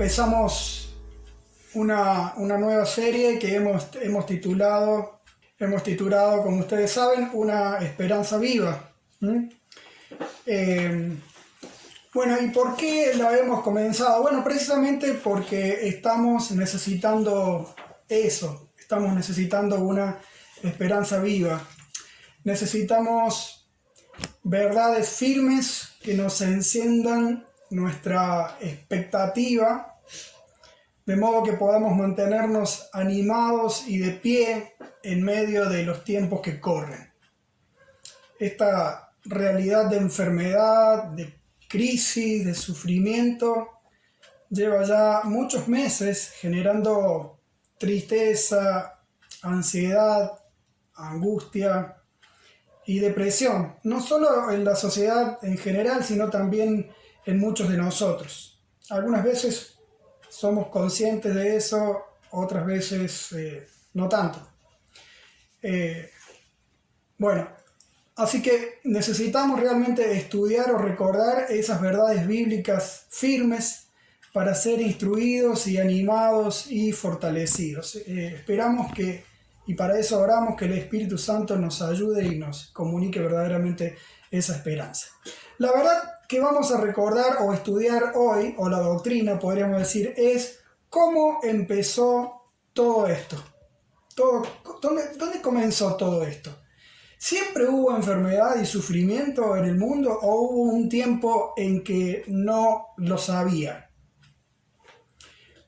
empezamos una nueva serie que hemos titulado, como ustedes saben, Una Esperanza Viva. Bueno, ¿y por qué la hemos comenzado? Bueno, precisamente porque estamos necesitando eso, estamos necesitando una esperanza viva. Necesitamos verdades firmes que nos enciendan nuestra expectativa, de modo que podamos mantenernos animados y de pie en medio de los tiempos que corren. Esta realidad de enfermedad, de crisis, de sufrimiento, lleva ya muchos meses generando tristeza, ansiedad, angustia y depresión, no solo en la sociedad en general, sino también en muchos de nosotros. Algunas veces somos conscientes de eso, otras veces no tanto. Así que necesitamos realmente estudiar o recordar esas verdades bíblicas firmes para ser instruidos y animados y fortalecidos. Esperamos y para eso oramos, que el Espíritu Santo nos ayude y nos comunique verdaderamente esa esperanza. La verdad que vamos a recordar o estudiar hoy, o la doctrina podríamos decir, es cómo empezó todo esto. ¿Dónde comenzó todo esto? ¿Siempre hubo enfermedad y sufrimiento en el mundo o hubo un tiempo en que no lo sabía?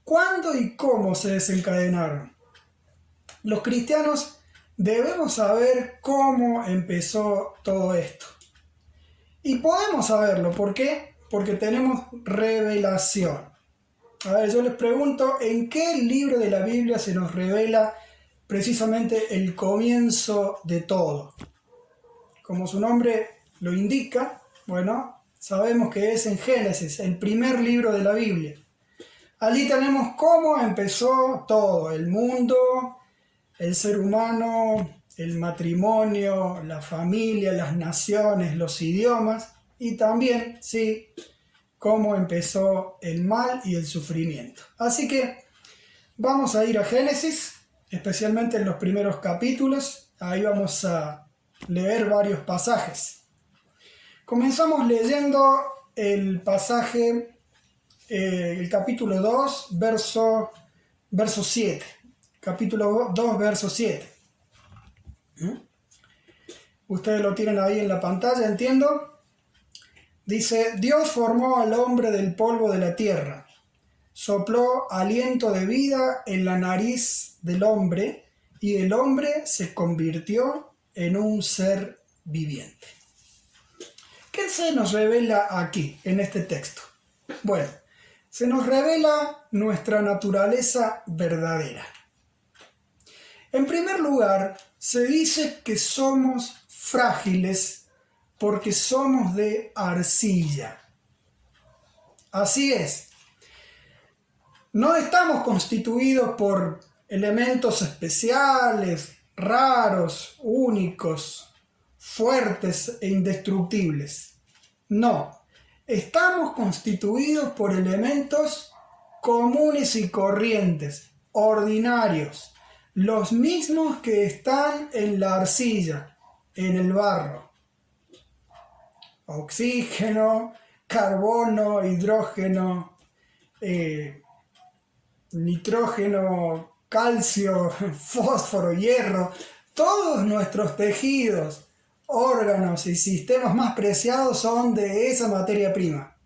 ¿Cuándo y cómo se desencadenaron? Los cristianos debemos saber cómo empezó todo esto. Y podemos saberlo, ¿por qué? Porque tenemos revelación. A ver, yo les pregunto, ¿en qué libro de la Biblia se nos revela precisamente el comienzo de todo? Como su nombre lo indica, bueno, sabemos que es en Génesis, el primer libro de la Biblia. Allí tenemos cómo empezó todo, el mundo, el ser humano, el matrimonio, la familia, las naciones, los idiomas y también, sí, cómo empezó el mal y el sufrimiento. Así que vamos a ir a Génesis, especialmente en los primeros capítulos. Ahí vamos a leer varios pasajes. Comenzamos leyendo el pasaje, el capítulo 2, verso 7. Capítulo 2, verso 7. Ustedes lo tienen ahí en la pantalla, entiendo. Dice: Dios formó al hombre del polvo de la tierra, sopló aliento de vida en la nariz del hombre, y el hombre se convirtió en un ser viviente. ¿Qué se nos revela aquí, en este texto? Bueno, se nos revela nuestra naturaleza verdadera. En primer lugar, se dice que somos frágiles porque somos de arcilla. Así es. No estamos constituidos por elementos especiales, raros, únicos, fuertes e indestructibles. No, estamos constituidos por elementos comunes y corrientes, ordinarios, los mismos que están en la arcilla, en el barro. Oxígeno, carbono, hidrógeno, nitrógeno, calcio, fósforo, hierro, todos nuestros tejidos, órganos y sistemas más preciados son de esa materia prima.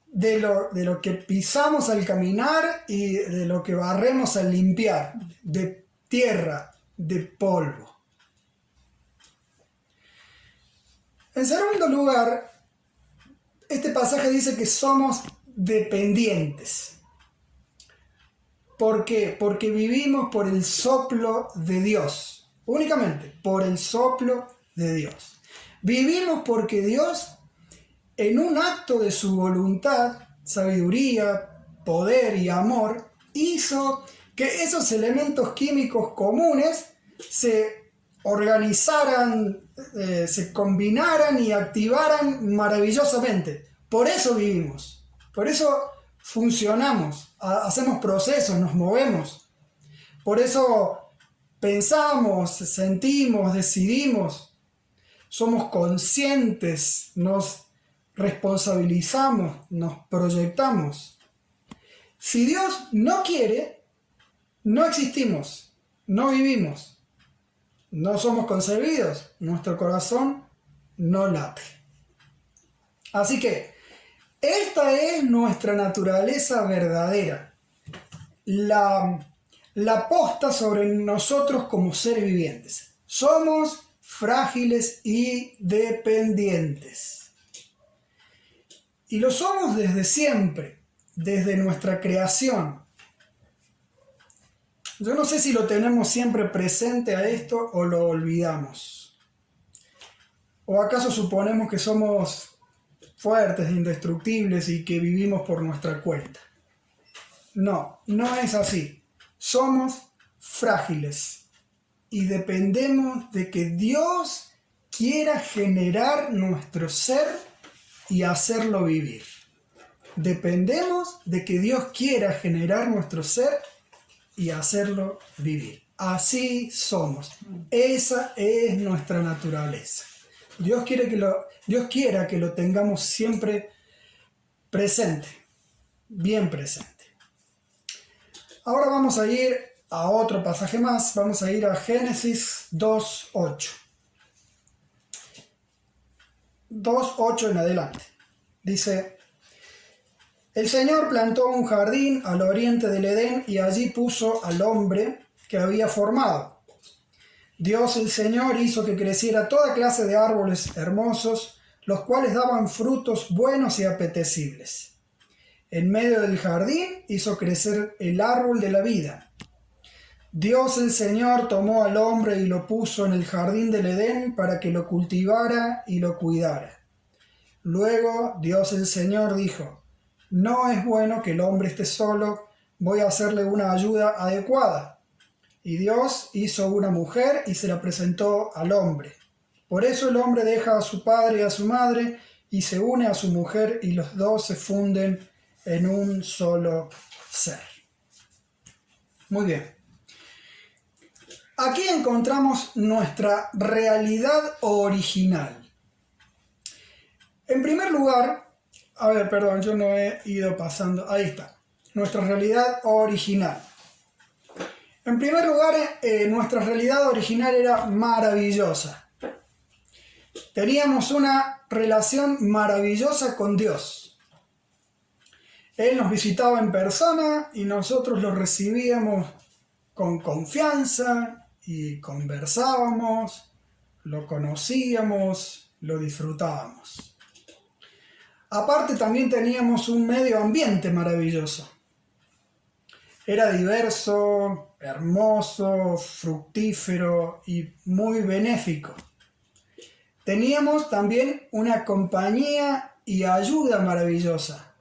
De lo que pisamos al caminar y de lo que barremos al limpiar, de tierra, de polvo. En segundo lugar, este pasaje dice que somos dependientes. ¿Por qué? Porque vivimos por el soplo de Dios, únicamente por el soplo de Dios. Vivimos porque Dios, en un acto de su voluntad, sabiduría, poder y amor, hizo que esos elementos químicos comunes se organizaran, se combinaran y activaran maravillosamente. Por eso vivimos. Por eso funcionamos, hacemos procesos, nos movemos. Por eso pensamos, sentimos, decidimos, somos conscientes, nos responsabilizamos, nos proyectamos. Si Dios no quiere, no existimos, no vivimos, no somos concebidos, nuestro corazón no late. Así que esta es nuestra naturaleza verdadera, la posta sobre nosotros como seres vivientes. Somos frágiles y dependientes. Y lo somos desde siempre, desde nuestra creación. Yo no sé si lo tenemos siempre presente a esto o lo olvidamos. ¿O acaso suponemos que somos fuertes, indestructibles y que vivimos por nuestra cuenta? No, no es así. Somos frágiles y dependemos de que Dios quiera generar nuestro ser y hacerlo vivir. Dependemos de que Dios quiera generar nuestro ser y hacerlo vivir. Así somos. Esa es nuestra naturaleza. Dios quiera que lo tengamos siempre presente, bien presente. Ahora vamos a ir a otro pasaje más. Vamos a ir a Génesis 2:8. 2:8 en adelante. Dice: el Señor plantó un jardín al oriente del Edén y allí puso al hombre que había formado. Dios el Señor hizo que creciera toda clase de árboles hermosos, los cuales daban frutos buenos y apetecibles. En medio del jardín hizo crecer el árbol de la vida. Dios el Señor tomó al hombre y lo puso en el jardín del Edén para que lo cultivara y lo cuidara. Luego Dios el Señor dijo: no es bueno que el hombre esté solo, voy a hacerle una ayuda adecuada. Y Dios hizo una mujer y se la presentó al hombre. Por eso el hombre deja a su padre y a su madre y se une a su mujer y los dos se funden en un solo ser. Muy bien. Aquí encontramos nuestra realidad original. En primer lugar, yo no he ido pasando. Ahí está. Nuestra realidad original. En primer lugar, nuestra realidad original era maravillosa. Teníamos una relación maravillosa con Dios. Él nos visitaba en persona y nosotros lo recibíamos con confianza y conversábamos, lo conocíamos, lo disfrutábamos. Aparte, también teníamos un medio ambiente maravilloso. Era diverso, hermoso, fructífero y muy benéfico. Teníamos también una compañía y ayuda maravillosa.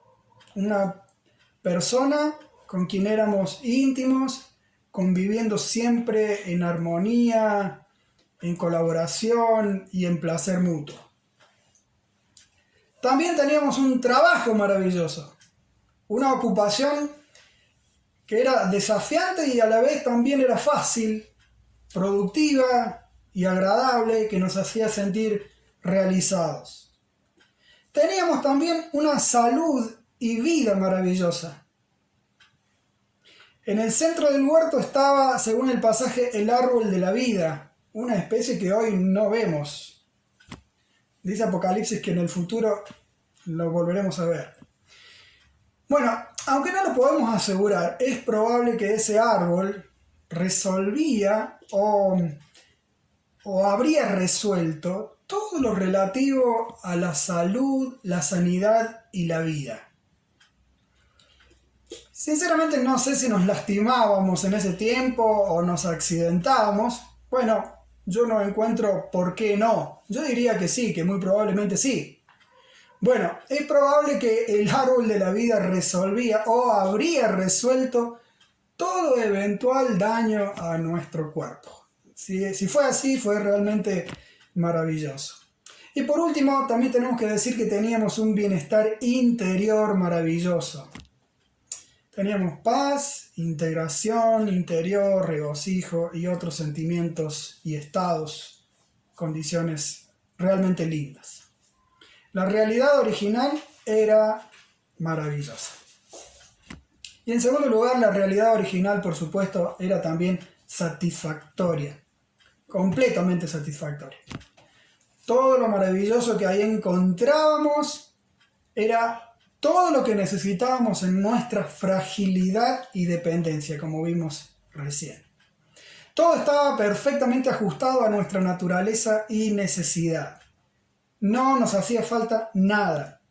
Una persona con quien éramos íntimos, conviviendo siempre en armonía, en colaboración y en placer mutuo. También teníamos un trabajo maravilloso, una ocupación que era desafiante y a la vez también era fácil, productiva y agradable, que nos hacía sentir realizados. Teníamos también una salud y vida maravillosa. En el centro del huerto estaba, según el pasaje, el árbol de la vida, una especie que hoy no vemos. Dice Apocalipsis que en el futuro lo volveremos a ver. Bueno, aunque no lo podemos asegurar, es probable que ese árbol resolvía o habría resuelto todo lo relativo a la salud, la sanidad y la vida. Sinceramente no sé si nos lastimábamos en ese tiempo o nos accidentábamos. Bueno, yo no encuentro por qué no. Yo diría que sí, que muy probablemente sí. Bueno, es probable que el árbol de la vida resolvía o habría resuelto todo eventual daño a nuestro cuerpo. Si fue así, fue realmente maravilloso. Y por último, también tenemos que decir que teníamos un bienestar interior maravilloso. Teníamos paz, integración interior, regocijo y otros sentimientos y estados, condiciones realmente lindas. La realidad original era maravillosa. Y en segundo lugar, la realidad original, por supuesto, era también satisfactoria, completamente satisfactoria. Todo lo maravilloso que ahí encontrábamos era todo lo que necesitábamos en nuestra fragilidad y dependencia, como vimos recién. Todo estaba perfectamente ajustado a nuestra naturaleza y necesidad. No nos hacía falta nada,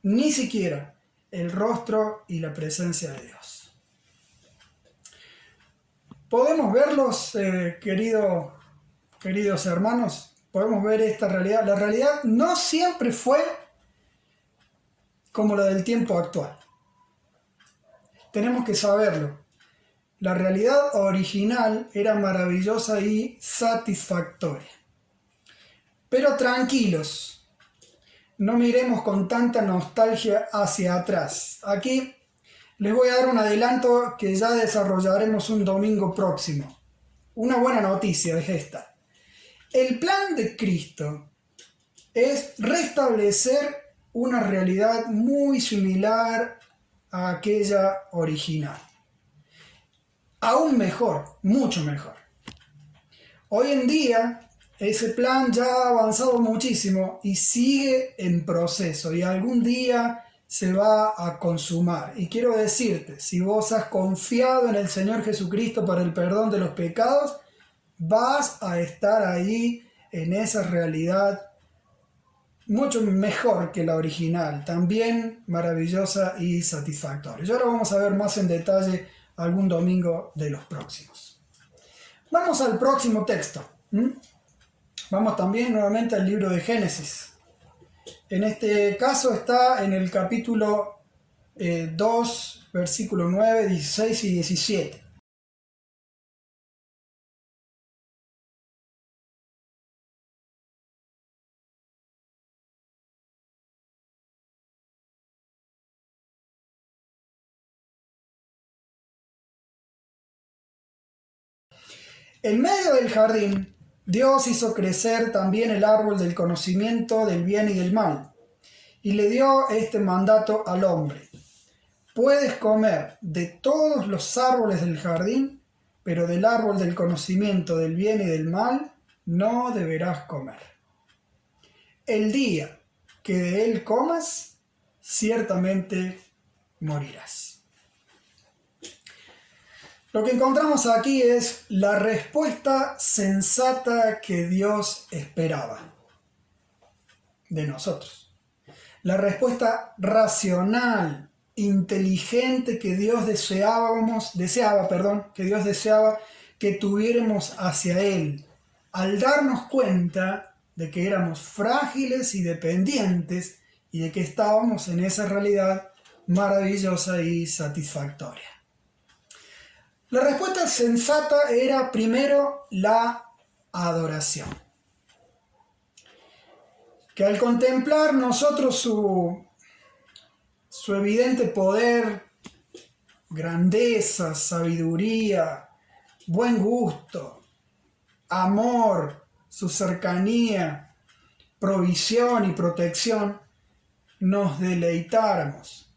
ni siquiera el rostro y la presencia de Dios. ¿Podemos verlos, queridos hermanos? ¿Podemos ver esta realidad? La realidad no siempre fue como la del tiempo actual. Tenemos que saberlo. La realidad original era maravillosa y satisfactoria. Pero tranquilos, no miremos con tanta nostalgia hacia atrás. Aquí les voy a dar un adelanto que ya desarrollaremos un domingo próximo. Una buena noticia es esta. El plan de Cristo es restablecer una realidad muy similar a aquella original. Aún mejor, mucho mejor. Hoy en día, ese plan ya ha avanzado muchísimo y sigue en proceso y algún día se va a consumar. Y quiero decirte, si vos has confiado en el Señor Jesucristo para el perdón de los pecados, vas a estar ahí en esa realidad mucho mejor que la original, también maravillosa y satisfactoria. Y ahora vamos a ver más en detalle algún domingo de los próximos. Vamos al próximo texto. Vamos también nuevamente al libro de Génesis. En este caso está en el capítulo 2, versículo 9, 16 y 17. En medio del jardín, Dios hizo crecer también el árbol del conocimiento del bien y del mal, y le dio este mandato al hombre: puedes comer de todos los árboles del jardín, pero del árbol del conocimiento del bien y del mal no deberás comer. El día que de él comas, ciertamente morirás. Lo que encontramos aquí es la respuesta sensata que Dios esperaba de nosotros. La respuesta racional, inteligente que Dios deseaba que tuviéramos hacia Él, al darnos cuenta de que éramos frágiles y dependientes y de que estábamos en esa realidad maravillosa y satisfactoria. La respuesta sensata era primero la adoración. Que al contemplar nosotros su evidente poder, grandeza, sabiduría, buen gusto, amor, su cercanía, provisión y protección, nos deleitáramos,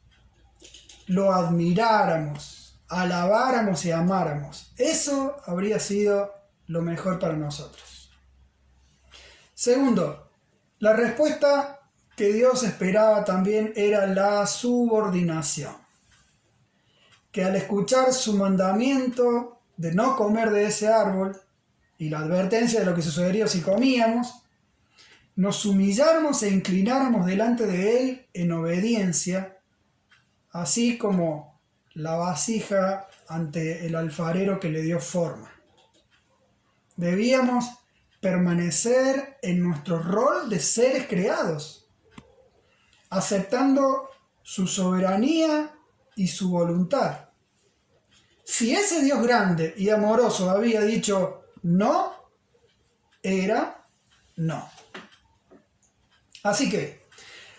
lo admiráramos, alabáramos y amáramos. Eso habría sido lo mejor para nosotros. Segundo, la respuesta que Dios esperaba también era la subordinación. Que al escuchar su mandamiento de no comer de ese árbol y la advertencia de lo que sucedería si comíamos, nos humilláramos e inclináramos delante de Él en obediencia, así como la vasija ante el alfarero que le dio forma. Debíamos permanecer en nuestro rol de seres creados, aceptando su soberanía y su voluntad. Si ese Dios grande y amoroso había dicho no, era no. Así que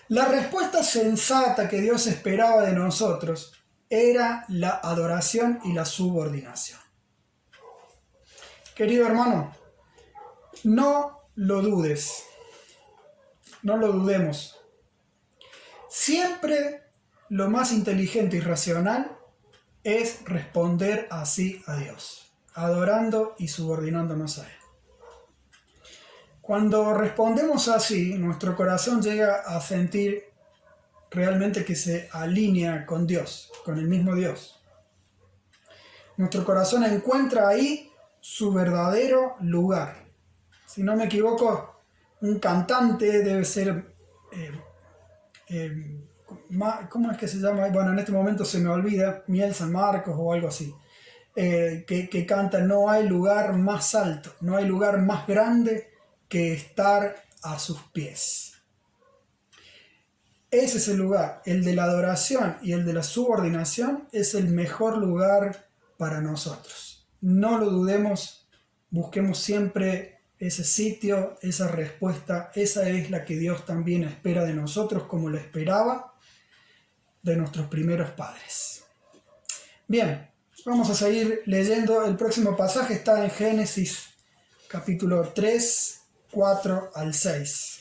la respuesta sensata que Dios esperaba de nosotros era la adoración y la subordinación. Querido hermano, no lo dudes, no lo dudemos. Siempre lo más inteligente y racional es responder así a Dios, adorando y subordinándonos a Él. Cuando respondemos así, nuestro corazón llega a sentir realmente que se alinea con Dios, con el mismo Dios. Nuestro corazón encuentra ahí su verdadero lugar. Si no me equivoco, un cantante debe ser... ¿cómo es que se llama? Bueno, en este momento se me olvida, Miel San Marcos o algo así, que canta: no hay lugar más alto, no hay lugar más grande que estar a sus pies. Ese es el lugar, el de la adoración y el de la subordinación es el mejor lugar para nosotros. No lo dudemos, busquemos siempre ese sitio, esa respuesta. Esa es la que Dios también espera de nosotros, como lo esperaba de nuestros primeros padres. Bien, vamos a seguir leyendo. El próximo pasaje está en Génesis capítulo 3, 4 al 6.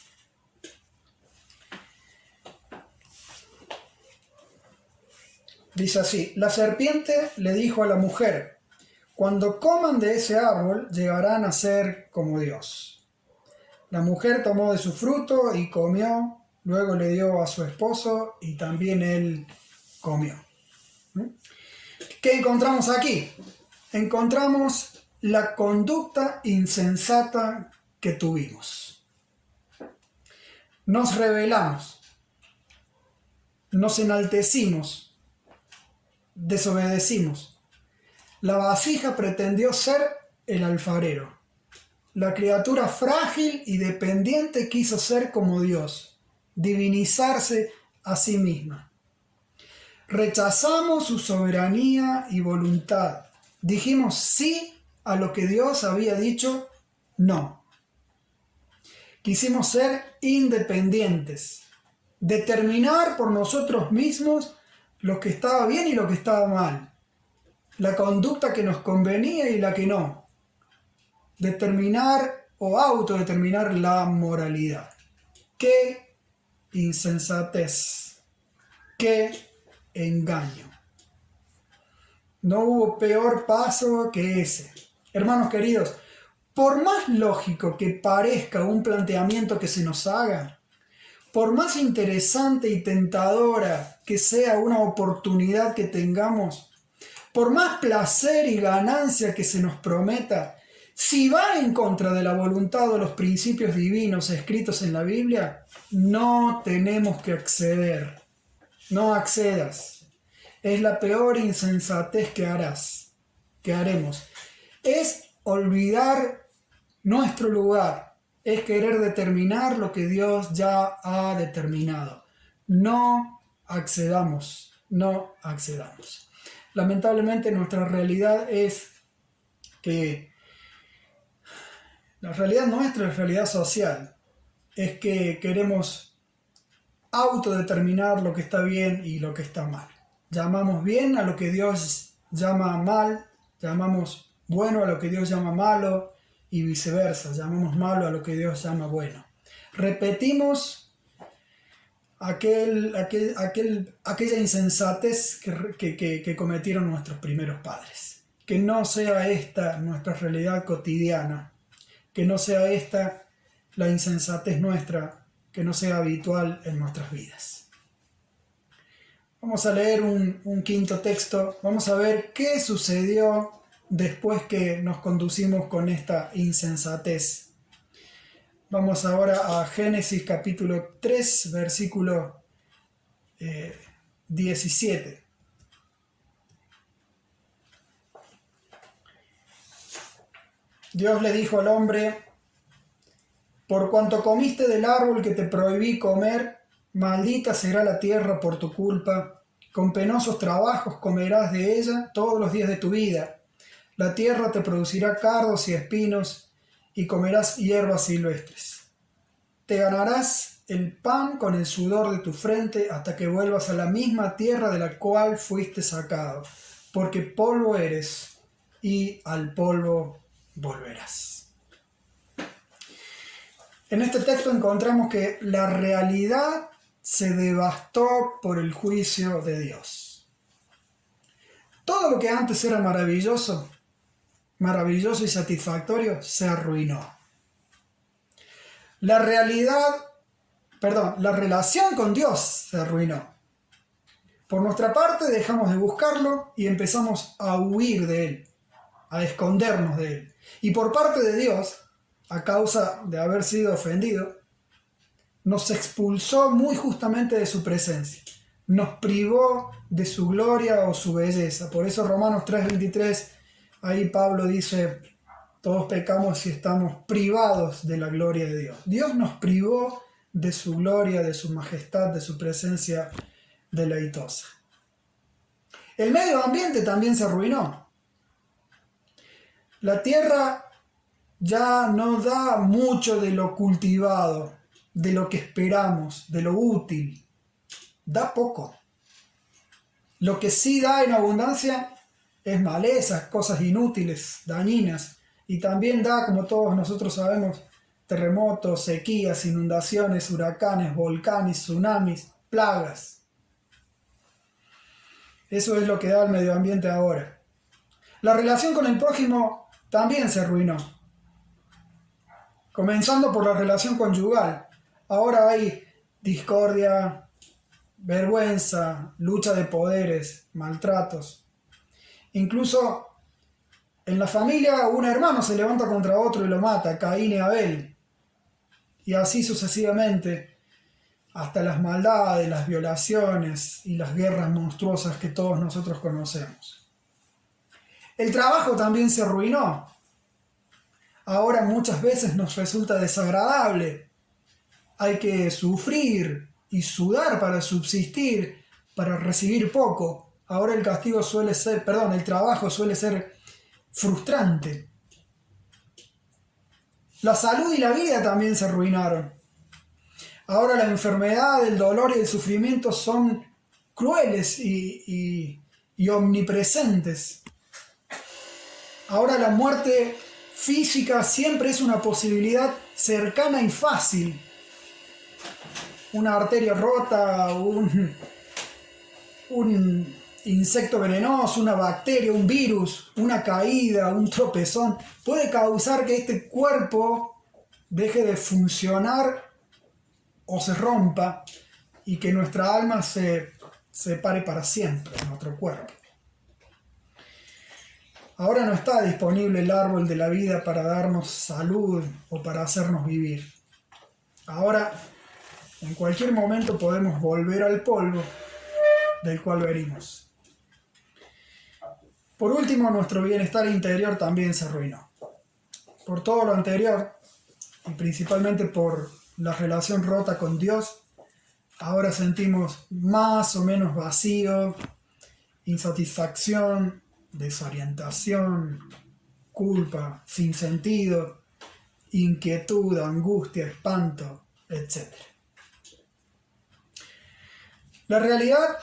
Dice así: la serpiente le dijo a la mujer: cuando coman de ese árbol llegarán a ser como Dios. La mujer tomó de su fruto y comió, luego le dio a su esposo y también él comió. ¿Qué encontramos aquí? Encontramos la conducta insensata que tuvimos. Nos rebelamos, nos enaltecimos, desobedecimos. La vasija pretendió ser el alfarero. La criatura frágil y dependiente quiso ser como Dios, divinizarse a sí misma. Rechazamos su soberanía y voluntad. Dijimos sí a lo que Dios había dicho no. Quisimos ser independientes, determinar por nosotros mismos lo que estaba bien y lo que estaba mal, la conducta que nos convenía y la que no, determinar o autodeterminar la moralidad. ¡Qué insensatez! ¡Qué engaño! No hubo peor paso que ese. Hermanos queridos, por más lógico que parezca un planteamiento que se nos haga, por más interesante y tentadora que sea una oportunidad que tengamos, por más placer y ganancia que se nos prometa, si va en contra de la voluntad o los principios divinos escritos en la Biblia, no tenemos que acceder. No accedas. Es la peor insensatez que haremos. Es olvidar nuestro lugar. Es querer determinar lo que Dios ya ha determinado. No accedamos. Lamentablemente nuestra realidad es que la realidad nuestra, la realidad social, es que queremos autodeterminar lo que está bien y lo que está mal. Llamamos bien a lo que Dios llama mal, llamamos bueno a lo que Dios llama malo y viceversa, llamamos malo a lo que Dios llama bueno. Repetimos aquella insensatez que cometieron nuestros primeros padres. Que no sea esta nuestra realidad cotidiana, que no sea esta la insensatez nuestra, que no sea habitual en nuestras vidas. Vamos a leer un quinto texto, vamos a ver qué sucedió después que nos conducimos con esta insensatez. Vamos ahora a Génesis capítulo 3, versículo 17. Dios le dijo al hombre: por cuanto comiste del árbol que te prohibí comer, maldita será la tierra por tu culpa. Con penosos trabajos comerás de ella todos los días de tu vida. La tierra te producirá cardos y espinos, y comerás hierbas silvestres. Te ganarás el pan con el sudor de tu frente hasta que vuelvas a la misma tierra de la cual fuiste sacado, porque polvo eres y al polvo volverás. En este texto encontramos que la realidad se devastó por el juicio de Dios. Todo lo que antes era maravilloso y satisfactorio, se arruinó. La relación con Dios se arruinó. Por nuestra parte dejamos de buscarlo y empezamos a huir de Él, a escondernos de Él. Y por parte de Dios, a causa de haber sido ofendido, nos expulsó muy justamente de su presencia. Nos privó de su gloria o su belleza. Por eso Romanos 3:23, ahí Pablo dice, todos pecamos y estamos privados de la gloria de Dios. Dios nos privó de su gloria, de su majestad, de su presencia deleitosa. El medio ambiente también se arruinó. La tierra ya no da mucho de lo cultivado, de lo que esperamos, de lo útil. Da poco. Lo que sí da en abundancia es malezas, cosas inútiles, dañinas. Y también da, como todos nosotros sabemos, terremotos, sequías, inundaciones, huracanes, volcanes, tsunamis, plagas. Eso es lo que da el medio ambiente ahora. La relación con el prójimo también se arruinó. Comenzando por la relación conyugal. Ahora hay discordia, vergüenza, lucha de poderes, maltratos. Incluso en la familia un hermano se levanta contra otro y lo mata, Caín y Abel. Y así sucesivamente, hasta las maldades, las violaciones y las guerras monstruosas que todos nosotros conocemos. El trabajo también se arruinó. Ahora muchas veces nos resulta desagradable. Hay que sufrir y sudar para subsistir, para recibir poco. Ahora el trabajo suele ser frustrante. La salud y la vida también se arruinaron. Ahora la enfermedad, el dolor y el sufrimiento son crueles y omnipresentes. Ahora la muerte física siempre es una posibilidad cercana y fácil. Una arteria rota, un insecto venenoso, una bacteria, un virus, una caída, un tropezón, puede causar que este cuerpo deje de funcionar o se rompa y que nuestra alma se separe para siempre en otro cuerpo. Ahora no está disponible el árbol de la vida para darnos salud o para hacernos vivir. Ahora, en cualquier momento podemos volver al polvo del cual venimos. Por último, nuestro bienestar interior también se arruinó. Por todo lo anterior, y principalmente por la relación rota con Dios, ahora sentimos más o menos vacío, insatisfacción, desorientación, culpa, sinsentido, inquietud, angustia, espanto, etc. La realidad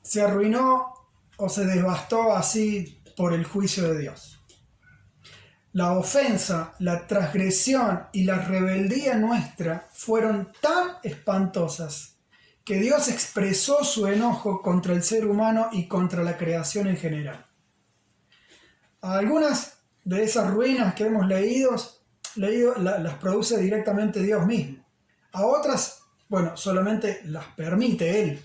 se arruinó o se devastó así por el juicio de Dios. La ofensa, la transgresión y la rebeldía nuestra fueron tan espantosas que Dios expresó su enojo contra el ser humano y contra la creación en general. Algunas de esas ruinas que hemos leído las produce directamente Dios mismo. A otras, solamente las permite Él.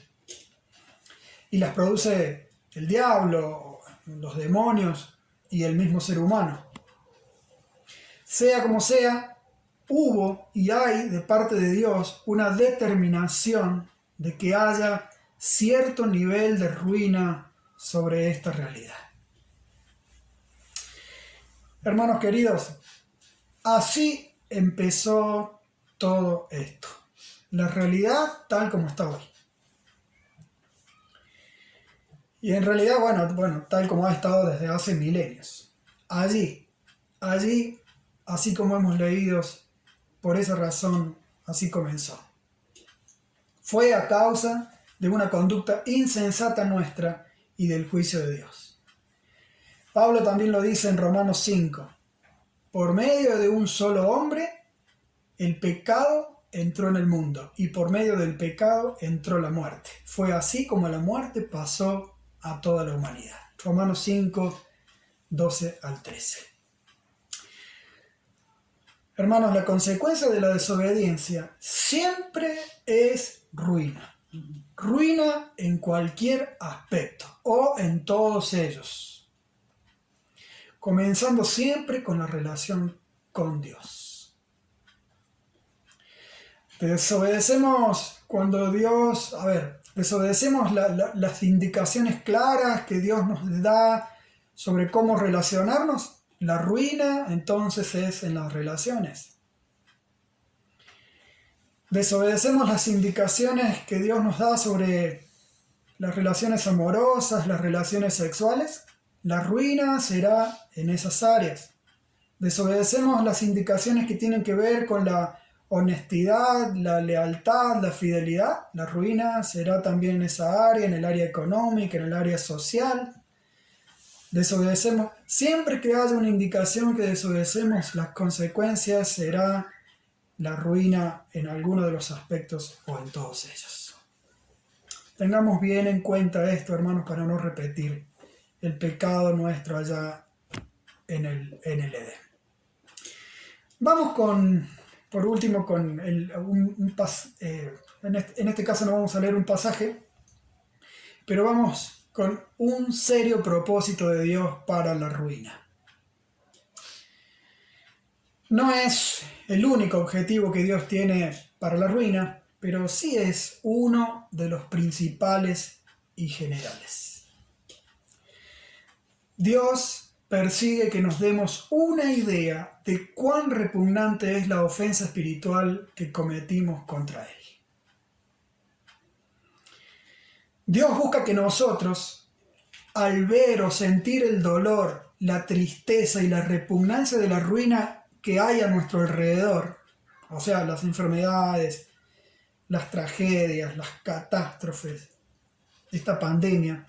Y las produce el diablo, los demonios y el mismo ser humano. Sea como sea, hubo y hay de parte de Dios una determinación de que haya cierto nivel de ruina sobre esta realidad. Hermanos queridos, así empezó todo esto. La realidad tal como está hoy. Y en realidad, tal como ha estado desde hace milenios. Allí, así como hemos leído, por esa razón Así comenzó. Fue a causa de una conducta insensata nuestra y del juicio de Dios. Pablo también lo dice en Romanos 5. Por medio de un solo hombre, el pecado entró en el mundo, y por medio del pecado entró la muerte. Fue así como la muerte pasó a toda la humanidad. Romanos 5, 12 al 13. Hermanos, la consecuencia de la desobediencia siempre es ruina. Ruina en cualquier aspecto o en todos ellos. Comenzando siempre con la relación con Dios. Desobedecemos cuando Dios, desobedecemos las indicaciones claras que Dios nos da sobre cómo relacionarnos. La ruina entonces es en las relaciones. Desobedecemos las indicaciones que Dios nos da sobre las relaciones amorosas, las relaciones sexuales. La ruina será en esas áreas. Desobedecemos las indicaciones que tienen que ver con la honestidad, la lealtad, la fidelidad. La ruina será también en esa área, en el área económica, en el área social. Desobedecemos, siempre que haya una indicación que desobedecemos, las consecuencias será la ruina en alguno de los aspectos o en todos ellos. Tengamos bien en cuenta esto, hermanos, para no repetir el pecado nuestro allá en el Edén. Vamos por último, en este caso no vamos a leer un pasaje, pero vamos con un serio propósito de Dios para la ruina. No es el único objetivo que Dios tiene para la ruina, pero sí es uno de los principales y generales. Dios persigue que nos demos una idea de cuán repugnante es la ofensa espiritual que cometimos contra Él. Dios busca que nosotros, al ver o sentir el dolor, la tristeza y la repugnancia de la ruina que hay a nuestro alrededor, o sea, las enfermedades, las tragedias, las catástrofes, esta pandemia,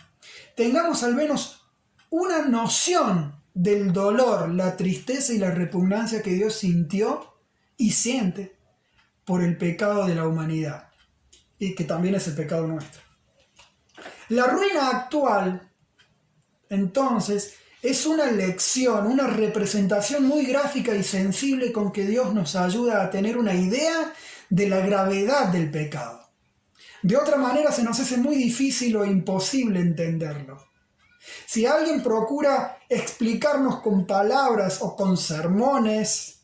tengamos al menos una noción del dolor, la tristeza y la repugnancia que Dios sintió y siente por el pecado de la humanidad, y que también es el pecado nuestro. La ruina actual, entonces, es una lección, una representación muy gráfica y sensible con que Dios nos ayuda a tener una idea de la gravedad del pecado. De otra manera se nos hace muy difícil o imposible entenderlo. Si alguien procura explicarnos con palabras o con sermones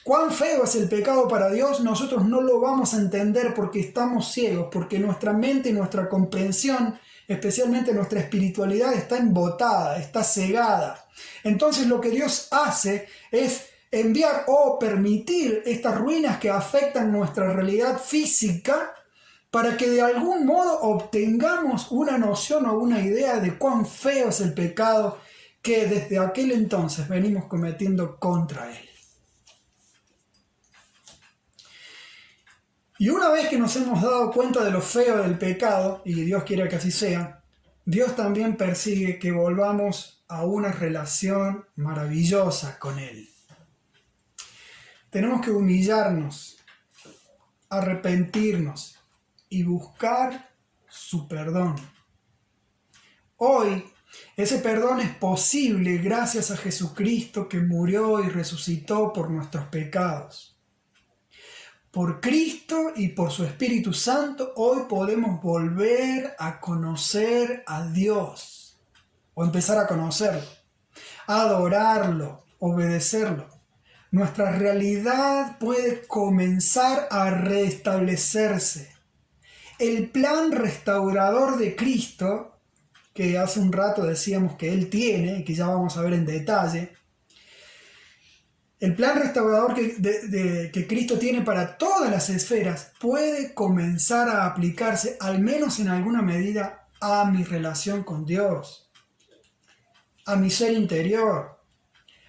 cuán feo es el pecado para Dios, nosotros no lo vamos a entender porque estamos ciegos, porque nuestra mente y nuestra comprensión, especialmente nuestra espiritualidad, está embotada, está cegada. Entonces lo que Dios hace es enviar o permitir estas ruinas que afectan nuestra realidad física para que de algún modo obtengamos una noción o una idea de cuán feo es el pecado que desde aquel entonces venimos cometiendo contra Él. Y una vez que nos hemos dado cuenta de lo feo del pecado, y Dios quiere que así sea, Dios también persigue que volvamos a una relación maravillosa con Él. Tenemos que humillarnos, arrepentirnos y buscar su perdón. Hoy, ese perdón es posible gracias a Jesucristo que murió y resucitó por nuestros pecados. Por Cristo y por su Espíritu Santo, hoy podemos volver a conocer a Dios, o empezar a conocerlo, adorarlo, obedecerlo. Nuestra realidad puede comenzar a restablecerse. El plan restaurador de Cristo, que hace un rato decíamos que Él tiene, y que ya vamos a ver en detalle, el plan restaurador que Cristo tiene para todas las esferas puede comenzar a aplicarse, al menos en alguna medida, a mi relación con Dios, a mi ser interior,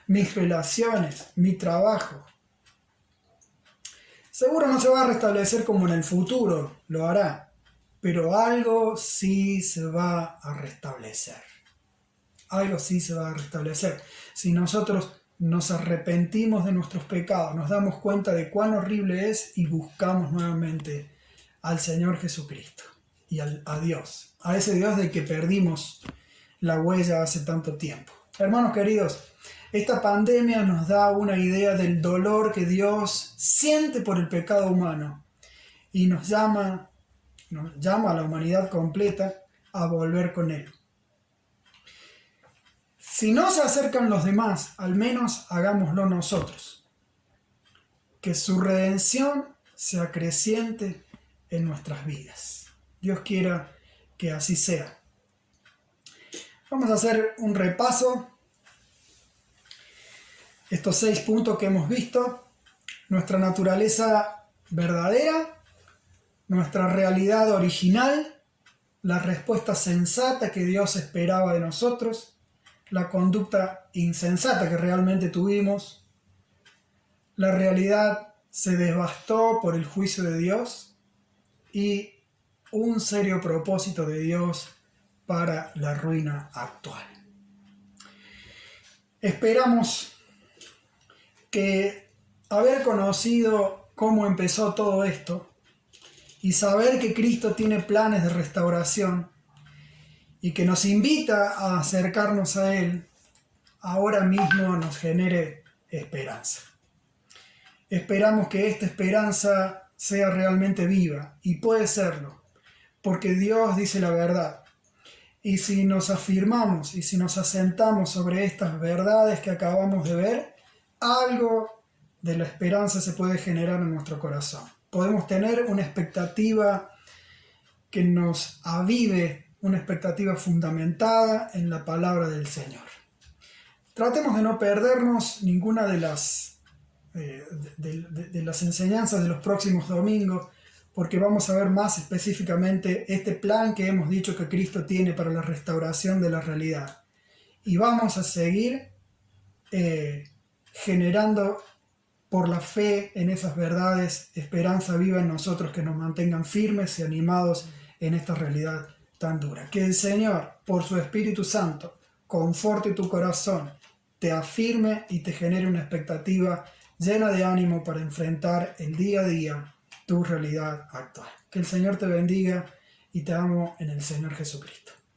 mis relaciones, mi trabajo. Seguro no se va a restablecer como en el futuro, lo hará, pero algo sí se va a restablecer. Algo sí se va a restablecer. Si nosotros nos arrepentimos de nuestros pecados, nos damos cuenta de cuán horrible es y buscamos nuevamente al Señor Jesucristo y a Dios, a ese Dios de que perdimos la huella hace tanto tiempo. Hermanos queridos, esta pandemia nos da una idea del dolor que Dios siente por el pecado humano y nos llama a la humanidad completa a volver con Él. Si no se acercan los demás, al menos hagámoslo nosotros. Que su redención se acreciente en nuestras vidas. Dios quiera que así sea. Vamos a hacer un repaso. Estos 6 puntos que hemos visto. Nuestra naturaleza verdadera, nuestra realidad original, la respuesta sensata que Dios esperaba de nosotros, la conducta insensata que realmente tuvimos, la realidad se devastó por el juicio de Dios y un serio propósito de Dios para la ruina actual. Esperamos que haber conocido cómo empezó todo esto y saber que Cristo tiene planes de restauración y que nos invita a acercarnos a Él, ahora mismo nos genere esperanza. Esperamos que esta esperanza sea realmente viva, y puede serlo, porque Dios dice la verdad. Y si nos afirmamos y si nos asentamos sobre estas verdades que acabamos de ver, algo de la esperanza se puede generar en nuestro corazón. Podemos tener una expectativa que nos avive, una expectativa fundamentada en la palabra del Señor. Tratemos de no perdernos ninguna de las enseñanzas de los próximos domingos, porque vamos a ver más específicamente este plan que hemos dicho que Cristo tiene para la restauración de la realidad. Y vamos a seguir generando por la fe en esas verdades esperanza viva en nosotros que nos mantengan firmes y animados en esta realidad tan dura. Que el Señor, por su Espíritu Santo, conforte tu corazón, te afirme y te genere una expectativa llena de ánimo para enfrentar el día a día tu realidad actual. Que el Señor te bendiga y te amo en el Señor Jesucristo.